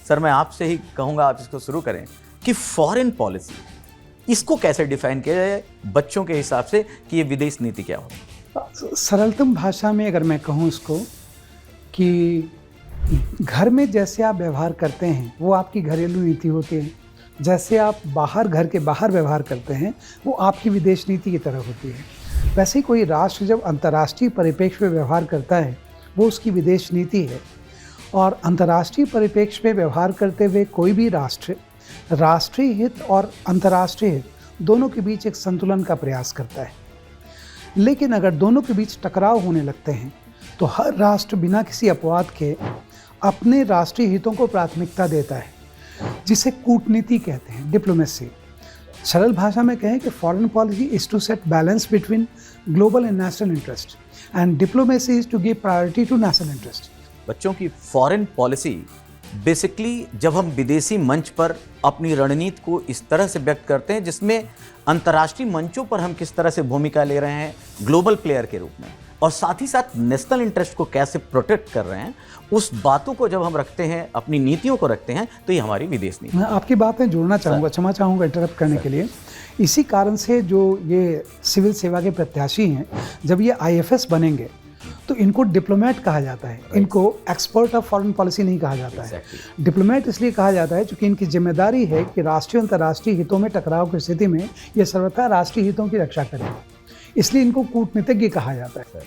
Sir मैं आपसे ही कहूँगा, आप इसको शुरू करें कि फॉरेन पॉलिसी इसको कैसे डिफाइन किया जाए बच्चों के हिसाब से कि ये विदेश नीति क्या हो। सरलतम भाषा में अगर मैं कहूँ इसको कि घर में जैसे आप व्यवहार करते हैं वो आपकी घरेलू नीति होती है, जैसे आप बाहर घर के बाहर व्यवहार करते हैं वो आपकी विदेश नीति की तरह होती है। वैसे ही कोई राष्ट्र जब अंतर्राष्ट्रीय परिप्रेक्ष्य में व्यवहार करता है वो उसकी विदेश नीति है। और अंतर्राष्ट्रीय परिप्रेक्ष्य में व्यवहार करते हुए कोई भी राष्ट्र राष्ट्रीय हित और अंतर्राष्ट्रीय हित दोनों के बीच एक संतुलन का प्रयास करता है। लेकिन अगर दोनों के बीच टकराव होने लगते हैं तो हर राष्ट्र बिना किसी अपवाद के अपने राष्ट्रीय हितों को प्राथमिकता देता है, जिसे कूटनीति कहते हैं, डिप्लोमेसी। सरल भाषा में कहें कि foreign policy is to set balance between global and national interest and diplomacy is to give priority to national interest. बच्चों की फॉरेन पॉलिसी बेसिकली जब हम विदेशी मंच पर अपनी रणनीति को इस तरह से व्यक्त करते हैं जिसमें अंतर्राष्ट्रीय मंचों पर हम किस तरह से भूमिका ले रहे हैं ग्लोबल प्लेयर के रूप में, और साथ ही साथ नेशनल इंटरेस्ट को कैसे प्रोटेक्ट कर रहे हैं, उस बातों को जब हम रखते हैं, अपनी नीतियों को रखते हैं, तो ये हमारी विदेश नीति। मैं आपकी बात में जोड़ना चाहूँगा, क्षमा चाहूँगा इंटरप्ट करने के लिए। इसी कारण से जो ये सिविल सेवा के प्रत्याशी हैं, जब ये IFS बनेंगे तो इनको डिप्लोमेट कहा जाता है, इनको एक्सपर्ट ऑफ फॉरेन पॉलिसी नहीं कहा जाता है। डिप्लोमेट इसलिए कहा जाता है क्योंकि इनकी जिम्मेदारी है कि राष्ट्रीय अंतर्राष्ट्रीय हितों में टकराव की स्थिति में ये सर्वथा राष्ट्रीय हितों की रक्षा करें, इसलिए इनको कूटनीतिज्ञ कहा जाता है।